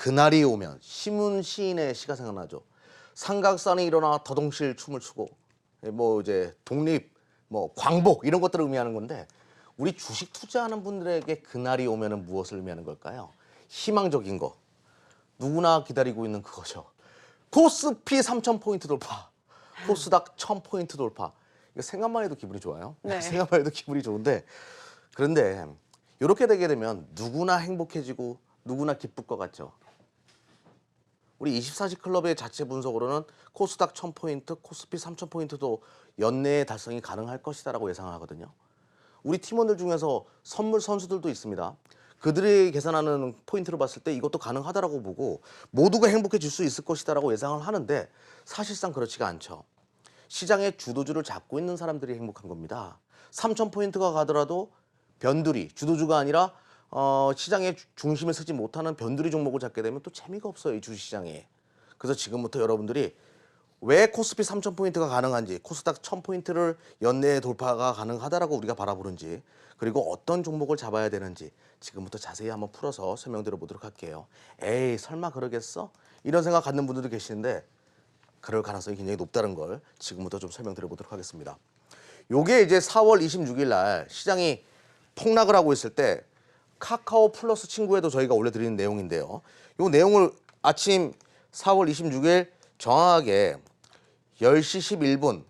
그날이 오면 심은 시인의 시가 생각나죠. 삼각산에 일어나 더동실 춤을 추고 뭐 이제 독립, 뭐 광복 이런 것들을 의미하는 건데 우리 주식 투자하는 분들에게 그날이 오면은 무엇을 의미하는 걸까요? 희망적인 거. 누구나 기다리고 있는 그거죠. 코스피 3,000포인트 돌파, 코스닥 1,000포인트 돌파. 이거 생각만 해도 기분이 좋아요. 네. 생각만 해도 기분이 좋은데 그런데 이렇게 되게 되면 누구나 행복해지고 누구나 기쁠 것 같죠. 우리 24시 클럽의 자체 분석으로는 코스닥 1,000포인트, 코스피 3,000포인트도 연내에 달성이 가능할 것이다라고 예상을 하거든요. 우리 팀원들 중에서 선물 선수들도 있습니다. 그들이 계산하는 포인트로 봤을 때 이것도 가능하다라고 보고 모두가 행복해질 수 있을 것이다라고 예상을 하는데 사실상 그렇지가 않죠. 시장의 주도주를 잡고 있는 사람들이 행복한 겁니다. 3,000포인트가 가더라도 변두리, 주도주가 아니라 시장의 중심에 서지 못하는 변두리 종목을 잡게 되면 또 재미가 없어요, 이 주식시장이. 그래서 지금부터 여러분들이 왜 코스피 3,000포인트가 가능한지, 코스닥 1,000포인트를 연내에 돌파가 가능하다라고 우리가 바라보는지, 그리고 어떤 종목을 잡아야 되는지 지금부터 자세히 한번 풀어서 설명드려 보도록 할게요. 에이, 설마 그러겠어? 이런 생각 갖는 분들도 계시는데 그럴 가능성이 굉장히 높다는 걸 지금부터 좀 설명드려 보도록 하겠습니다. 요게 이제 4월 26일 날 시장이 폭락을 하고 있을 때 카카오 플러스 친구에도 저희가 올려드리는 내용인데요. 요 내용을 아침 4월 26일 정확하게 10시 11분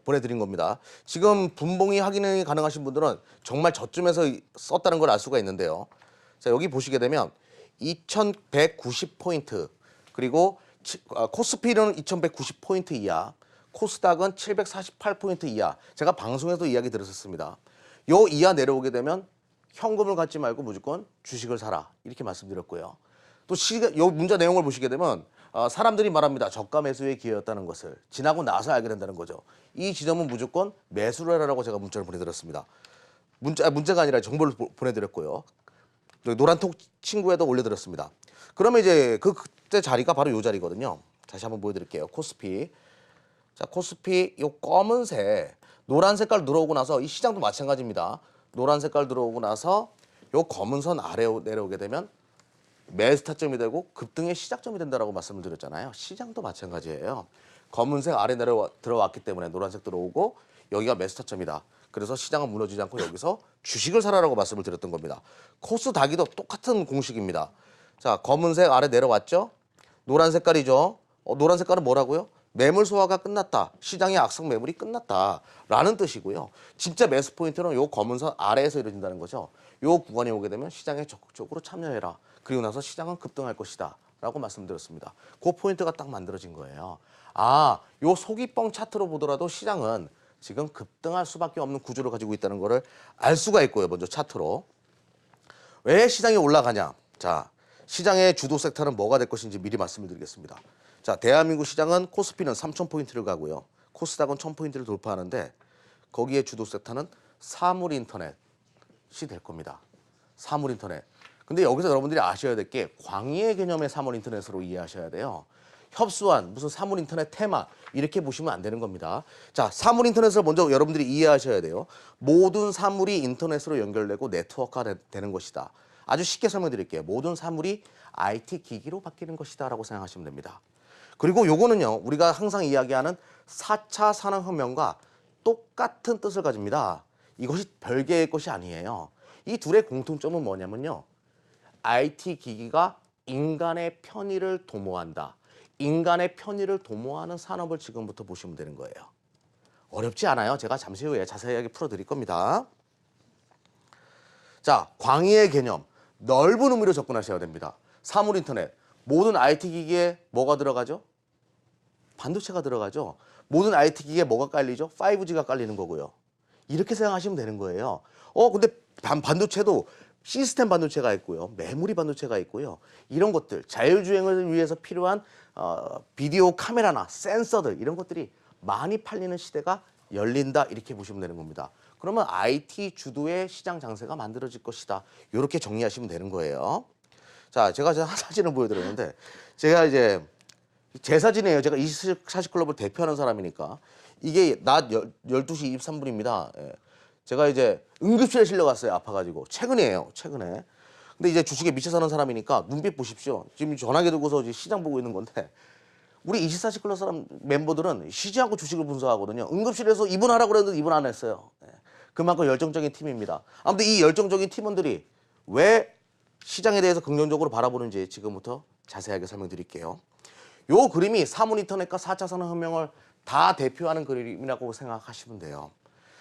보내드린 겁니다. 지금 분봉이 확인이 가능하신 분들은 정말 저쯤에서 썼다는 걸 알 수가 있는데요. 자, 여기 보시게 되면 2190포인트 그리고 코스피는 2190포인트 이하, 코스닥은 748포인트 이하. 제가 방송에서 이야기 드렸었습니다. 요 이하 내려오게 되면 현금을 갖지 말고 무조건 주식을 사라 이렇게 말씀드렸고요. 또 요 문자 내용을 보시게 되면 사람들이 말합니다. 저가 매수의 기회였다는 것을 지나고 나서 알게 된다는 거죠. 이 지점은 무조건 매수를 해라라고 제가 문자를 보내드렸습니다. 문자가 아니라 정보를 보내드렸고요. 노란톡 친구에도 올려드렸습니다. 그러면 이제 그때 자리가 바로 요 자리거든요. 다시 한번 보여드릴게요. 코스피. 자, 코스피 요 검은색, 노란 색깔 들어오고 나서 이 시장도 마찬가지입니다. 노란 색깔 들어오고 나서 요 검은 선 아래 내려오게 되면 매수 타점이 되고 급등의 시작점이 된다라고 말씀을 드렸잖아요. 시장도 마찬가지예요. 검은색 아래 들어왔기 때문에 노란색 들어오고 여기가 매수 타점이다. 그래서 시장은 무너지지 않고 여기서 주식을 사라라고 말씀을 드렸던 겁니다. 코스닥이도 똑같은 공식입니다. 자, 검은색 아래 내려왔죠? 노란 색깔이죠? 노란 색깔은 뭐라고요? 매물 소화가 끝났다. 시장의 악성 매물이 끝났다라는 뜻이고요. 진짜 매수 포인트는 요 검은 선 아래에서 이루어진다는 거죠. 요 구간에 오게 되면 시장에 적극적으로 참여해라. 그리고 나서 시장은 급등할 것이다. 라고 말씀드렸습니다. 그 포인트가 딱 만들어진 거예요. 아, 요 속이뻥 차트로 보더라도 시장은 지금 급등할 수밖에 없는 구조를 가지고 있다는 거를 알 수가 있고요. 먼저 차트로. 왜 시장이 올라가냐? 자, 시장의 주도 섹터는 뭐가 될 것인지 미리 말씀을 드리겠습니다. 자, 대한민국 시장은 코스피는 3,000포인트를 가고요. 코스닥은 1,000포인트를 돌파하는데 거기에 주도 섹터는 사물 인터넷이 될 겁니다. 사물 인터넷. 근데 여기서 여러분들이 아셔야 될 게 광의의 개념의 사물 인터넷으로 이해하셔야 돼요. 협소한 무슨 사물 인터넷 테마 이렇게 보시면 안 되는 겁니다. 자, 사물 인터넷을 먼저 여러분들이 이해하셔야 돼요. 모든 사물이 인터넷으로 연결되고 네트워크가 되는 것이다. 아주 쉽게 설명드릴게요. 모든 사물이 IT 기기로 바뀌는 것이다 라고 생각하시면 됩니다. 그리고 요거는요, 우리가 항상 이야기하는 4차 산업혁명과 똑같은 뜻을 가집니다. 이것이 별개의 것이 아니에요. 이 둘의 공통점은 뭐냐면요. IT 기기가 인간의 편의를 도모한다. 인간의 편의를 도모하는 산업을 지금부터 보시면 되는 거예요. 어렵지 않아요. 제가 잠시 후에 자세하게 풀어드릴 겁니다. 자, 광의의 개념. 넓은 의미로 접근하셔야 됩니다. 사물 인터넷. 모든 IT 기기에 뭐가 들어가죠? 반도체가 들어가죠. 모든 IT 기기에 뭐가 깔리죠? 5G가 깔리는 거고요. 이렇게 생각하시면 되는 거예요. 근데 반도체도 시스템 반도체가 있고요. 메모리 반도체가 있고요. 이런 것들, 자율주행을 위해서 필요한 비디오 카메라나 센서들 이런 것들이 많이 팔리는 시대가 열린다 이렇게 보시면 되는 겁니다. 그러면 IT 주도의 시장 장세가 만들어질 것이다. 이렇게 정리하시면 되는 거예요. 자, 제가 사진을 보여드렸는데 제가 이제 제 사진이에요. 제가 24시클럽을 대표하는 사람이니까 이게 낮 12시 23분입니다. 예. 제가 이제 응급실에 실려갔어요. 아파가지고. 최근이에요. 최근에. 근데 이제 주식에 미쳐 사는 사람이니까 눈빛 보십시오. 지금 전화기 들고서 이제 시장 보고 있는 건데 우리 24시 클럽 사람 멤버들은 쉬지 않고 주식을 분석하거든요. 응급실에서 이분 하라고 그랬는데 이분 안 했어요. 네. 그만큼 열정적인 팀입니다. 아무튼 이 열정적인 팀원들이 왜 시장에 대해서 긍정적으로 바라보는지 지금부터 자세하게 설명드릴게요. 요 그림이 사물인터넷과 4차 산업혁명을 다 대표하는 그림이라고 생각하시면 돼요.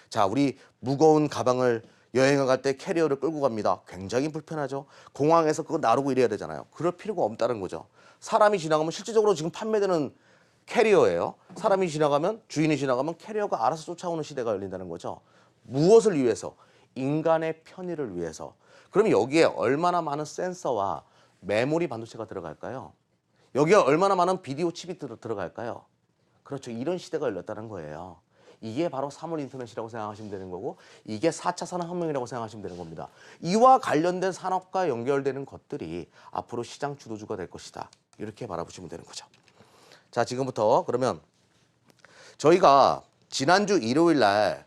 자, 우리 무거운 가방을 여행을 갈 때 캐리어를 끌고 갑니다. 굉장히 불편하죠. 공항에서 그거 나르고 이래야 되잖아요. 그럴 필요가 없다는 거죠. 사람이 지나가면 실질적으로 지금 판매되는 캐리어예요. 사람이 지나가면 주인이 지나가면 캐리어가 알아서 쫓아오는 시대가 열린다는 거죠. 무엇을 위해서? 인간의 편의를 위해서. 그럼 여기에 얼마나 많은 센서와 메모리 반도체가 들어갈까요? 여기에 얼마나 많은 비디오 칩이 들어갈까요? 그렇죠. 이런 시대가 열렸다는 거예요. 이게 바로 사물 인터넷이라고 생각하시면 되는 거고 이게 4차 산업혁명이라고 생각하시면 되는 겁니다. 이와 관련된 산업과 연결되는 것들이 앞으로 시장 주도주가 될 것이다. 이렇게 바라보시면 되는 거죠. 자, 지금부터 그러면 저희가 지난주 일요일 날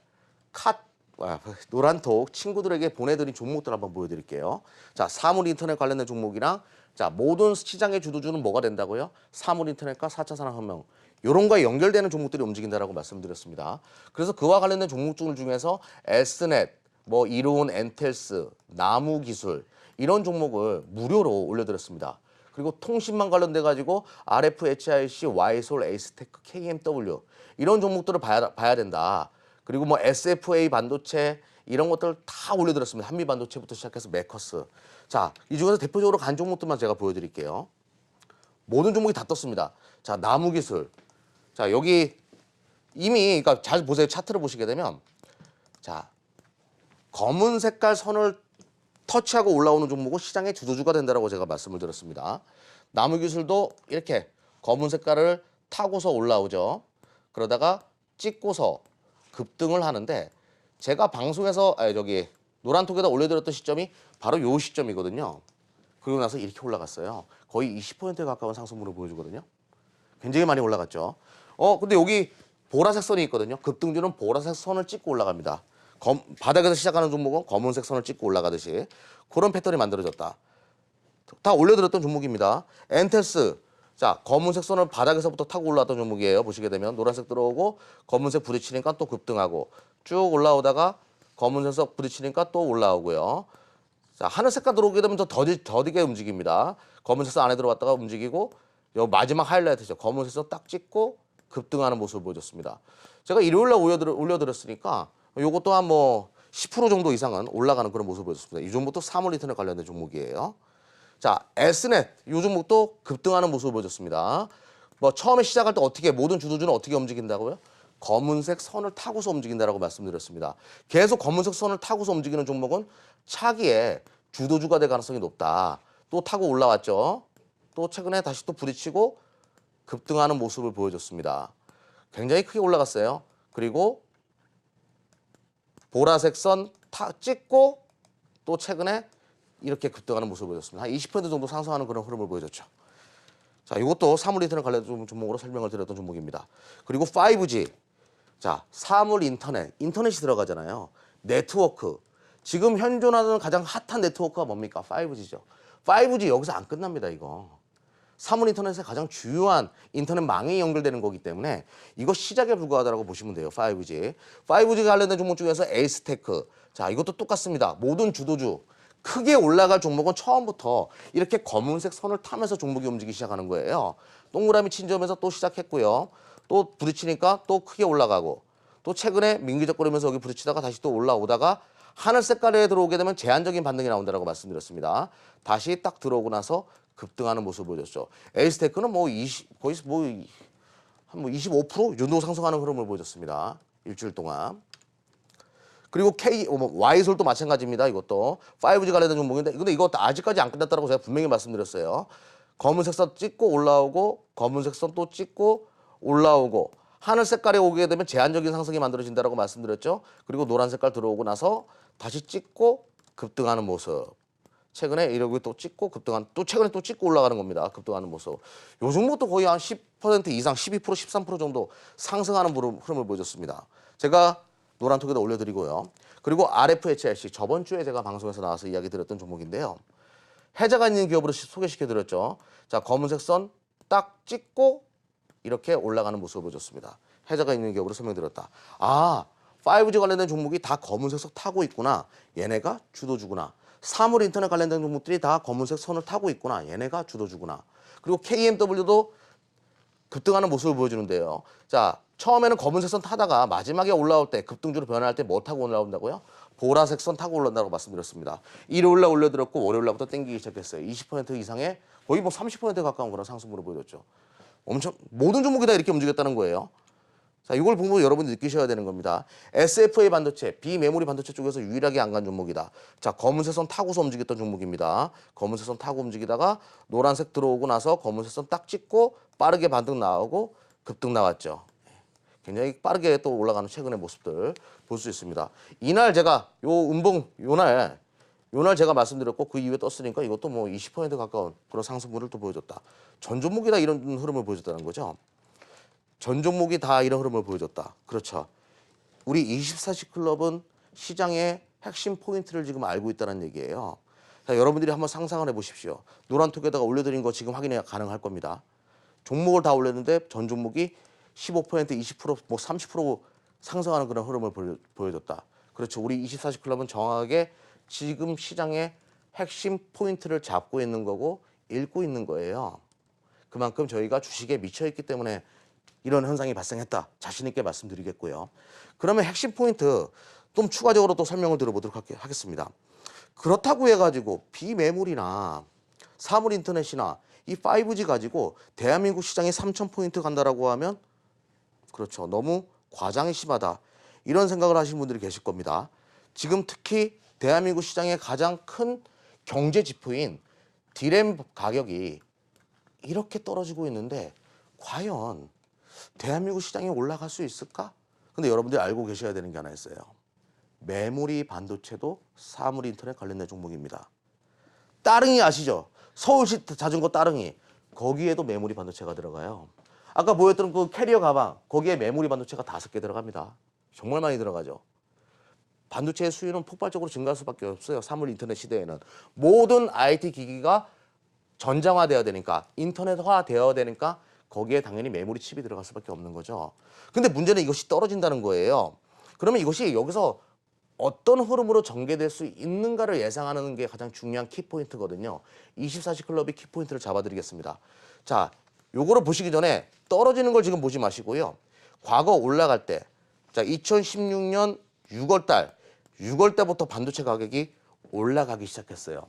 노란톡 친구들에게 보내드린 종목들 한번 보여드릴게요. 자, 사물 인터넷 관련된 종목이랑 자, 모든 시장의 주도주는 뭐가 된다고요? 사물 인터넷과 4차 산업혁명. 이런 거에 연결되는 종목들이 움직인다라고 말씀드렸습니다. 그래서 그와 관련된 종목들 중에서 S넷, 뭐 이로운, 엔텔스, 나무기술 이런 종목을 무료로 올려드렸습니다. 그리고 통신망 관련돼 가지고 RFHIC, Y솔, 에이스테크, KMW 이런 종목들을 봐야 된다. 그리고 뭐 SFA 반도체 이런 것들 다 올려드렸습니다. 한미 반도체부터 시작해서 메커스. 자, 이 중에서 대표적으로 간 종목들만 제가 보여드릴게요. 모든 종목이 다 떴습니다. 자, 나무기술. 자, 여기 이미 그러니까 잘 보세요. 차트를 보시게 되면 자, 검은 색깔 선을 터치하고 올라오는 종목은 시장의 주도주가 된다라고 제가 말씀을 드렸습니다. 나무기술도 이렇게 검은 색깔을 타고서 올라오죠. 그러다가 찍고서 급등을 하는데 제가 방송에서 저기 노란톡에다 올려드렸던 시점이 바로 요 시점이거든요. 그리고 나서 이렇게 올라갔어요. 거의 20%에 가까운 상승분을 보여주거든요. 굉장히 많이 올라갔죠. 근데 여기 보라색 선이 있거든요. 급등주는 보라색 선을 찍고 올라갑니다. 바닥에서 시작하는 종목은 검은색 선을 찍고 올라가듯이 그런 패턴이 만들어졌다. 다 올려드렸던 종목입니다. 엔텔스. 자, 검은색 선을 바닥에서부터 타고 올라왔던 종목이에요. 보시게 되면 노란색 들어오고 검은색 부딪히니까 또 급등하고 쭉 올라오다가 검은색 부딪히니까 또 올라오고요. 자, 하늘 색깔 들어오게 되면 더 더디게 움직입니다. 검은색 선 안에 들어왔다가 움직이고 요 마지막 하이라이트죠. 검은색 선 딱 찍고 급등하는 모습을 보여줬습니다. 제가 일요일날 올려드렸으니까 요거 또한 뭐 10% 정도 이상은 올라가는 그런 모습을 보여줬습니다. 이 종목도 사물 인터넷 관련된 종목이에요. 자, S넷 이 종목도 급등하는 모습을 보여줬습니다. 뭐 처음에 시작할 때 어떻게 모든 주도주는 어떻게 움직인다고요? 검은색 선을 타고서 움직인다라고 말씀드렸습니다. 계속 검은색 선을 타고서 움직이는 종목은 차기에 주도주가 될 가능성이 높다. 또 타고 올라왔죠. 또 최근에 다시 또 부딪히고 급등하는 모습을 보여줬습니다. 굉장히 크게 올라갔어요. 그리고 보라색 선 찍고 또 최근에 이렇게 급등하는 모습을 보여줬습니다. 한 20% 정도 상승하는 그런 흐름을 보여줬죠. 자, 이것도 사물 인터넷 관련 종목으로 설명을 드렸던 종목입니다. 그리고 5G. 자, 사물 인터넷이 들어가잖아요. 네트워크. 지금 현존하는 가장 핫한 네트워크가 뭡니까? 5G죠. 5G 여기서 안 끝납니다, 이거. 사물 인터넷의 가장 주요한 인터넷망이 연결되는 거기 때문에 이거 시작에 불과하다고 보시면 돼요. 5G. 5G 관련된 종목 중에서 에이스테크. 자, 이것도 똑같습니다. 모든 주도주. 크게 올라갈 종목은 처음부터 이렇게 검은색 선을 타면서 종목이 움직이기 시작하는 거예요. 동그라미 친 점에서 또 시작했고요. 또 부딪히니까 또 크게 올라가고 또 최근에 민기적거리면서 여기 부딪히다가 다시 또 올라오다가 하늘 색깔에 들어오게 되면 제한적인 반등이 나온다고 말씀드렸습니다. 다시 딱 들어오고 나서 급등하는 모습을 보여줬죠. 에이스테크는 뭐 거의 한 25%? 이 정도 상승하는 흐름을 보여줬습니다. 일주일 동안. 그리고 Y솔도 마찬가지입니다. 이것도 5G 관련된 종목인데 근데 이거 아직까지 안 끝났다고 제가 분명히 말씀드렸어요. 검은색 선 찍고 올라오고 검은색 선 또 찍고 올라오고 하늘 색깔에 오게 되면 제한적인 상승이 만들어진다고 말씀드렸죠. 그리고 노란 색깔 들어오고 나서 다시 찍고 급등하는 모습. 최근에 이러고 또 찍고 또 최근에 또 찍고 올라가는 겁니다. 급등하는 모습. 요 종목도 거의 한 10% 이상, 12%, 13% 정도 상승하는 흐름을 보여줬습니다. 제가 노란톡에다 올려드리고요. 그리고 RFHIC 저번 주에 제가 방송에서 나와서 이야기 드렸던 종목인데요. 해자가 있는 기업으로 소개시켜드렸죠. 자, 검은색 선 딱 찍고 이렇게 올라가는 모습을 보여줬습니다. 해자가 있는 기업으로 설명드렸다. 아, 5G 관련된 종목이 다 검은색 선 타고 있구나. 얘네가 주도주구나. 사물 인터넷 관련된 종목들이 다 검은색 선을 타고 있구나. 얘네가 주도주구나. 그리고 KMW도 급등하는 모습을 보여주는데요. 자, 처음에는 검은색 선 타다가 마지막에 올라올 때 급등주로 변할 때 뭐 타고 올라온다고요? 보라색 선 타고 올라온다고 말씀드렸습니다. 일요일날 올려드렸고 월요일날부터 땡기기 시작했어요. 20% 이상의 거의 뭐 30% 가까운 그런 상승으로 보여줬죠. 엄청 모든 종목이 다 이렇게 움직였다는 거예요. 자, 이걸 보면 여러분들 느끼셔야 되는 겁니다. SFA 반도체, 비메모리 반도체 쪽에서 유일하게 안 간 종목이다. 자, 검은색 선 타고서 움직였던 종목입니다. 검은색 선 타고 움직이다가 노란색 들어오고 나서 검은색 선 딱 찍고 빠르게 반등 나오고 급등 나왔죠. 굉장히 빠르게 또 올라가는 최근의 모습들 볼 수 있습니다. 이날 제가 요날 제가 말씀드렸고 그 이후에 떴으니까 이것도 뭐 20% 가까운 그런 상승분을 또 보여줬다. 전 종목이 다 이런 흐름을 보여줬다는 거죠. 전 종목이 다 이런 흐름을 보여줬다. 그렇죠. 우리 24시 클럽은 시장의 핵심 포인트를 지금 알고 있다는 얘기예요. 자, 여러분들이 한번 상상을 해보십시오. 노란톡에다가 올려드린 거 지금 확인이 가능할 겁니다. 종목을 다 올렸는데 전 종목이 15%, 20%, 뭐 30% 상승하는 그런 흐름을 보여줬다. 그렇죠. 우리 24시 클럽은 정확하게 지금 시장의 핵심 포인트를 잡고 있는 거고 읽고 있는 거예요. 그만큼 저희가 주식에 미쳐있기 때문에 이런 현상이 발생했다. 자신 있게 말씀드리겠고요. 그러면 핵심 포인트 좀 추가적으로 또 설명을 드려보도록 하겠습니다. 그렇다고 해가지고 비매물이나 사물 인터넷이나 이 5G 가지고 대한민국 시장에 3,000포인트 간다라고 하면 그렇죠. 너무 과장이 심하다. 이런 생각을 하시는 분들이 계실 겁니다. 지금 특히 대한민국 시장의 가장 큰 경제 지표인 디램 가격이 이렇게 떨어지고 있는데 과연 대한민국 시장에 올라갈 수 있을까? 근데 여러분들이 알고 계셔야 되는 게 하나 있어요. 메모리 반도체도 사물 인터넷 관련된 종목입니다. 따릉이 아시죠? 서울시 자전거 따릉이. 거기에도 메모리 반도체가 들어가요. 아까 보였던 그 캐리어 가방, 거기에 메모리 반도체가 5개 들어갑니다. 정말 많이 들어가죠. 반도체의 수요는 폭발적으로 증가할 수밖에 없어요. 사물 인터넷 시대에는. 모든 IT 기기가 전장화되어야 되니까, 인터넷화되어야 되니까 거기에 당연히 메모리 칩이 들어갈 수밖에 없는 거죠. 근데 문제는 이것이 떨어진다는 거예요. 그러면 이것이 여기서 어떤 흐름으로 전개될 수 있는가를 예상하는 게 가장 중요한 키포인트거든요. 24시 클럽이 키포인트를 잡아드리겠습니다. 자, 요거를 보시기 전에 떨어지는 걸 지금 보지 마시고요. 과거 올라갈 때, 자, 2016년 6월 달부터 반도체 가격이 올라가기 시작했어요.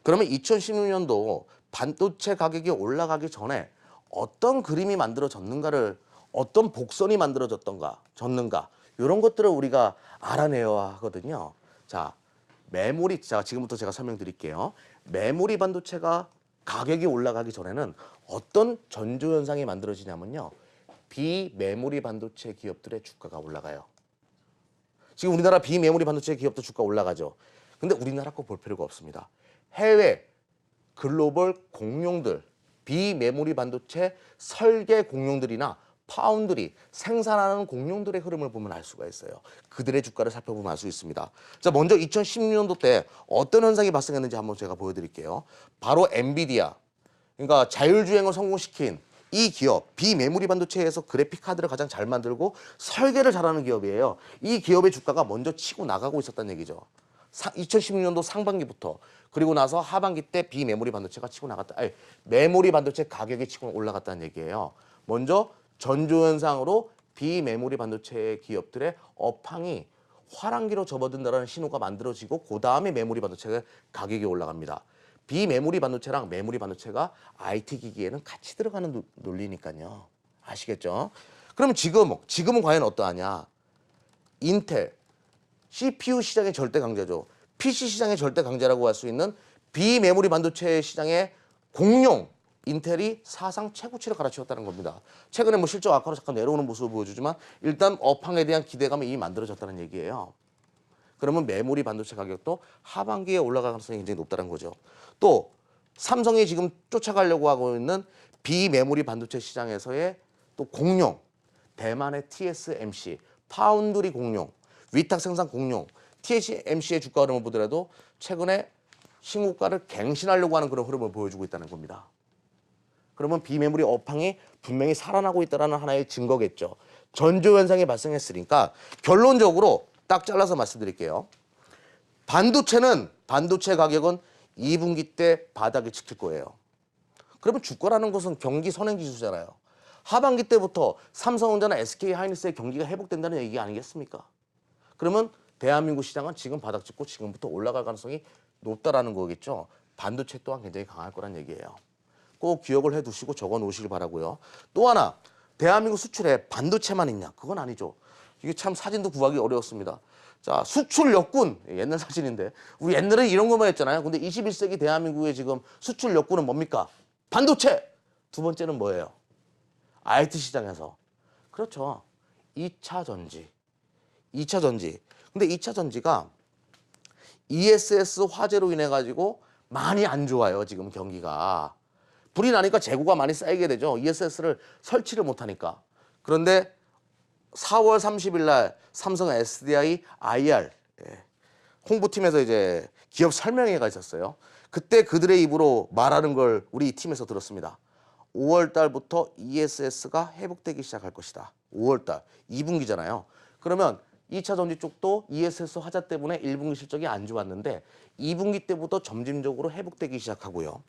그러면 2016년도 반도체 가격이 올라가기 전에 어떤 그림이 만들어졌는가를, 어떤 복선이 졌는가 이런 것들을 우리가 알아내야 하거든요. 자, 메모리, 자, 지금부터 제가 설명드릴게요. 메모리 반도체가 가격이 올라가기 전에는 어떤 전조현상이 만들어지냐면요. 비메모리 반도체 기업들의 주가가 올라가요. 지금 우리나라 비메모리 반도체 기업도 주가 올라가죠. 근데 우리나라 거 볼 필요가 없습니다. 해외 글로벌 공룡들, 비메모리 반도체 설계 공룡들이나 파운드리, 생산하는 공룡들의 흐름을 보면 알 수가 있어요. 그들의 주가를 살펴보면 알 수 있습니다. 자, 먼저 2016년도 때 어떤 현상이 발생했는지 한번 제가 보여드릴게요. 바로 엔비디아, 그러니까 자율주행을 성공시킨 이 기업, 비메모리 반도체에서 그래픽 카드를 가장 잘 만들고 설계를 잘하는 기업이에요. 이 기업의 주가가 먼저 치고 나가고 있었다는 얘기죠. 2016년도 상반기부터, 그리고 나서 하반기 때 비메모리 반도체가 치고 나갔다. 아니, 메모리 반도체 가격이 치고 올라갔다는 얘기예요. 먼저 전조현상으로 비메모리 반도체 기업들의 업황이 화랑기로 접어든다는 신호가 만들어지고 그 다음에 메모리 반도체 가격이 올라갑니다. 비메모리 반도체랑 메모리 반도체가 IT 기기에는 같이 들어가는 논리니까요. 아시겠죠? 그럼 지금은 과연 어떠하냐? 인텔, CPU 시장의 절대 강자죠. PC 시장의 절대 강자라고 할 수 있는 비메모리 반도체 시장의 공룡 인텔이 사상 최고치를 갈아치웠다는 겁니다. 최근에 뭐 실적 악화로 잠깐 내려오는 모습을 보여주지만 일단 업황에 대한 기대감이 이미 만들어졌다는 얘기예요. 그러면 메모리 반도체 가격도 하반기에 올라갈 가능성이 굉장히 높다는 거죠. 또 삼성이 지금 쫓아가려고 하고 있는 비메모리 반도체 시장에서의 또 공룡, 대만의 TSMC, 파운드리 공룡, 위탁 생산 공룡, TSMC의 주가 흐름을 보더라도 최근에 신고가를 갱신하려고 하는 그런 흐름을 보여주고 있다는 겁니다. 그러면 비매물이 업황이 분명히 살아나고 있다는 하나의 증거겠죠. 전조 현상이 발생했으니까 결론적으로 딱 잘라서 말씀드릴게요. 반도체 가격은 2분기 때 바닥을 지킬 거예요. 그러면 주가라는 것은 경기 선행지수잖아요. 하반기 때부터 삼성전자나 SK하이닉스의 경기가 회복된다는 얘기 아니겠습니까? 그러면 대한민국 시장은 지금 바닥 찍고 지금부터 올라갈 가능성이 높다라는 거겠죠. 반도체 또한 굉장히 강할 거란 얘기예요. 꼭 기억을 해두시고 적어 놓으시길 바라고요. 또 하나, 대한민국 수출에 반도체만 있냐? 그건 아니죠. 이게 참 사진도 구하기 어려웠습니다. 자, 수출 역군, 옛날 사진인데 우리 옛날에 이런 것만 했잖아요. 근데 21세기 대한민국의 지금 수출 역군은 뭡니까? 반도체! 두 번째는 뭐예요? IT 시장에서. 그렇죠. 2차 전지. 2차 전지. 근데 2차 전지가 ESS 화재로 인해 가지고 많이 안 좋아요. 지금 경기가. 불이 나니까 재고가 많이 쌓이게 되죠. ESS를 설치를 못하니까. 그런데 4월 30일 날 삼성 SDI IR 홍보팀에서 이제 기업 설명회가 있었어요. 그때 그들의 입으로 말하는 걸 우리 팀에서 들었습니다. 5월 달부터 ESS가 회복되기 시작할 것이다. 5월 달, 2분기잖아요. 그러면 2차 전지 쪽도 ESS 화재 때문에 1분기 실적이 안 좋았는데 2분기 때부터 점진적으로 회복되기 시작하고요.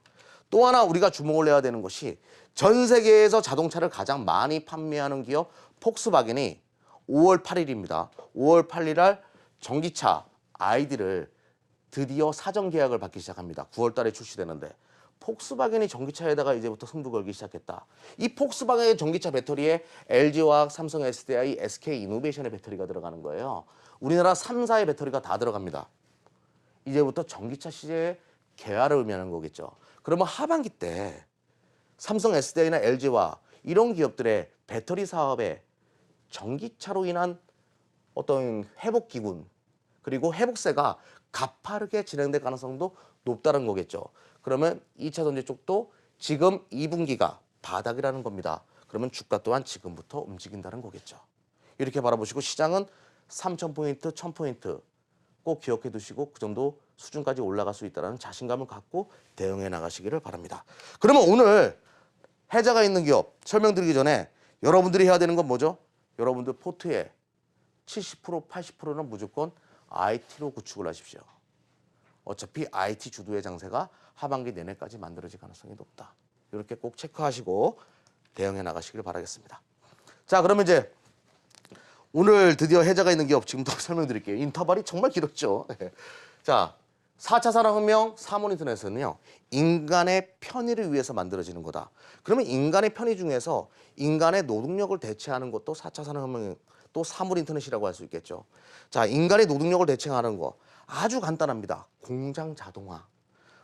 또 하나 우리가 주목을 해야 되는 것이 전 세계에서 자동차를 가장 많이 판매하는 기업 폭스바겐이 5월 8일입니다. 5월 8일 날 전기차 아이디를 드디어 사전 계약을 받기 시작합니다. 9월 달에 출시되는데 폭스바겐이 전기차에다가 이제부터 승부 걸기 시작했다. 이 폭스바겐의 전기차 배터리에 LG화학, 삼성 SDI, SK이노베이션의 배터리가 들어가는 거예요. 우리나라 3사의 배터리가 다 들어갑니다. 이제부터 전기차 시대의 개화를 의미하는 거겠죠. 그러면 하반기 때 삼성 SDI나 LG화학 이런 기업들의 배터리 사업에 전기차로 인한 어떤 회복 기분 그리고 회복세가 가파르게 진행될 가능성도 높다는 거겠죠. 그러면 2차 전지 쪽도 지금 2분기가 바닥이라는 겁니다. 그러면 주가 또한 지금부터 움직인다는 거겠죠. 이렇게 바라보시고 시장은 3,000포인트, 1,000포인트 꼭 기억해 두시고 그 정도 수준까지 올라갈 수 있다는 자신감을 갖고 대응해 나가시기를 바랍니다. 그러면 오늘 해자가 있는 기업 설명드리기 전에 여러분들이 해야 되는 건 뭐죠? 여러분들 포트에 70%, 80%는 무조건 IT로 구축을 하십시오. 어차피 IT 주도의 장세가 하반기 내내까지 만들어질 가능성이 높다. 이렇게 꼭 체크하시고 대응해 나가시길 바라겠습니다. 자, 그러면 이제 오늘 드디어 해자가 있는 기업 지금부터 설명드릴게요. 인터벌이 정말 길었죠. 자, 4차 산업혁명 사모니터넷은요. 인간의 편의를 위해서 만들어지는 거다. 그러면 인간의 편의 중에서 인간의 노동력을 대체하는 것도 4차 산업혁명 또 사물인터넷이라고 할 수 있겠죠. 자, 인간의 노동력을 대체하는 거 아주 간단합니다. 공장 자동화.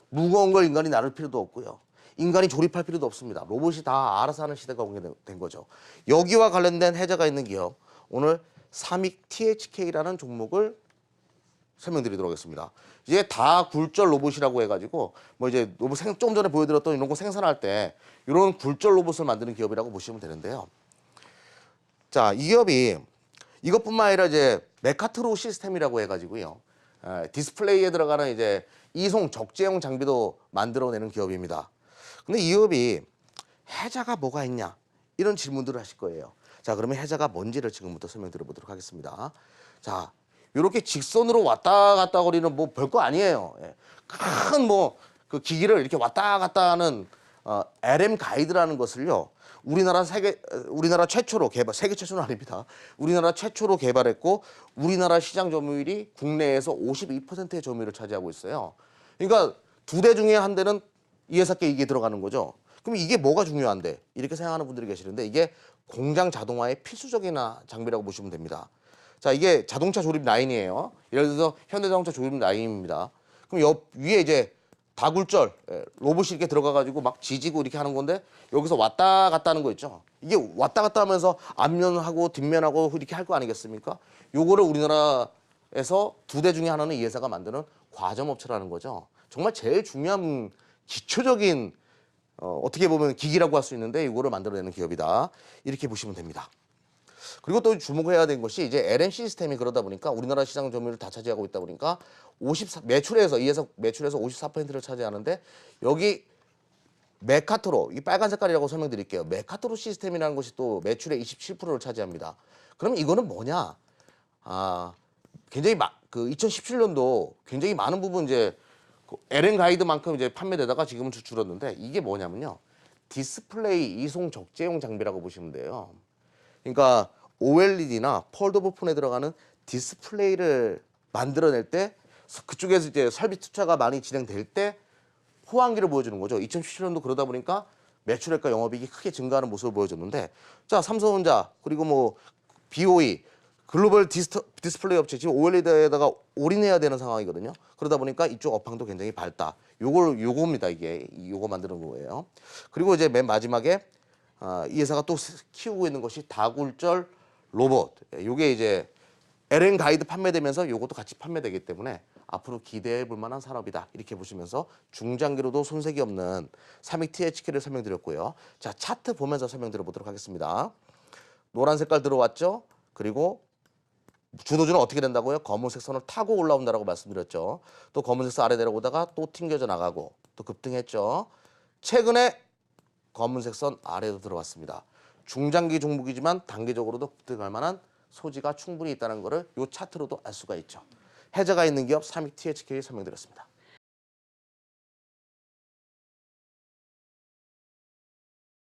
무거운 걸 인간이 나를 필요도 없고요. 인간이 조립할 필요도 없습니다. 로봇이 다 알아서 하는 시대가 오게 된 거죠. 여기와 관련된 해자가 있는 기업 오늘 삼익 THK라는 종목을 설명드리도록 하겠습니다. 이제 다 굴절 로봇이라고 해가지고 뭐 이제 로봇 좀 전에 보여드렸던 이런 거 생산할 때 이런 굴절 로봇을 만드는 기업이라고 보시면 되는데요. 자, 이 기업이 이것뿐만 아니라 이제 메카트로 시스템이라고 해가지고요. 디스플레이에 들어가는 이제 이송 적재형 장비도 만들어내는 기업입니다. 근데 이 기업이 해자가 뭐가 있냐 이런 질문들을 하실 거예요. 자, 그러면 해자가 뭔지를 지금부터 설명드려 보도록 하겠습니다. 자, 이렇게 직선으로 왔다 갔다 거리는 뭐 별거 아니에요. 큰 뭐 그 기기를 이렇게 왔다 갔다 하는 LM 가이드라는 것을요. 우리나라 최초로 개발, 세계 최초는 아닙니다. 우리나라 최초로 개발했고 우리나라 시장 점유율이 국내에서 52%의 점유율을 차지하고 있어요. 그러니까 두 대 중에 한 대는 이 회사께 이게 들어가는 거죠. 그럼 이게 뭐가 중요한데? 이렇게 생각하는 분들이 계시는데 이게 공장 자동화의 필수적인 장비라고 보시면 됩니다. 자, 이게 자동차 조립 라인이에요. 예를 들어서 현대자동차 조립 라인입니다. 그럼 위에 이제 다굴절 로봇이 이렇게 들어가가지고 막 지지고 이렇게 하는 건데 여기서 왔다 갔다 하는 거 있죠. 이게 왔다 갔다 하면서 앞면하고 뒷면하고 이렇게 할 거 아니겠습니까? 요거를 우리나라에서 두 대 중에 하나는 이 회사가 만드는 과점업체라는 거죠. 정말 제일 중요한 기초적인 어떻게 보면 기기라고 할 수 있는데 이거를 만들어내는 기업이다. 이렇게 보시면 됩니다. 그리고 또 주목해야 되는 것이 이제 LN 시스템이 그러다 보니까 우리나라 시장 점유율을 다 차지하고 있다 보니까 54 매출에서 이에서 매출에서 54%를 차지하는데 여기 메카토로 이 빨간 색깔이라고 설명드릴게요. 메카토로 시스템이라는 것이 또 매출의 27%를 차지합니다. 그럼 이거는 뭐냐? 아, 굉장히 그 2017년도 굉장히 많은 부분 이제 그 LN 가이드만큼 이제 판매되다가 지금은 줄었는데 이게 뭐냐면요. 디스플레이 이송 적재용 장비라고 보시면 돼요. 그러니까 OLED나 폴더블 폰에 들어가는 디스플레이를 만들어낼 때 그쪽에서 이제 설비 투자가 많이 진행될 때 호황기를 보여주는 거죠. 2017년도 그러다 보니까 매출액과 영업이익이 크게 증가하는 모습을 보여줬는데 자 삼성전자 그리고 뭐 BOE 글로벌 디스플레이 업체 지금 OLED에다가 올인해야 되는 상황이거든요. 그러다 보니까 이쪽 업황도 굉장히 밝다. 요겁니다 이게 요거 만드는 거예요. 그리고 이제 맨 마지막에 이 회사가 또 키우고 있는 것이 다굴절 로봇. 요게 이제 LN 가이드 판매되면서 요것도 같이 판매되기 때문에 앞으로 기대해 볼 만한 산업이다. 이렇게 보시면서 중장기로도 손색이 없는 삼익 THK를 설명드렸고요. 자, 차트 보면서 설명드려 보도록 하겠습니다. 노란 색깔 들어왔죠? 그리고 주도주는 어떻게 된다고요? 검은색 선을 타고 올라온다라고 말씀드렸죠. 또 검은색 선 아래 내려오다가 또 튕겨져 나가고 또 급등했죠. 최근에 검은색 선 아래로 들어왔습니다. 중장기 종목이지만 단기적으로도 급등할 만한 소지가 충분히 있다는 것을 이 차트로도 알 수가 있죠. 해저가 있는 기업 삼익 THK 설명드렸습니다.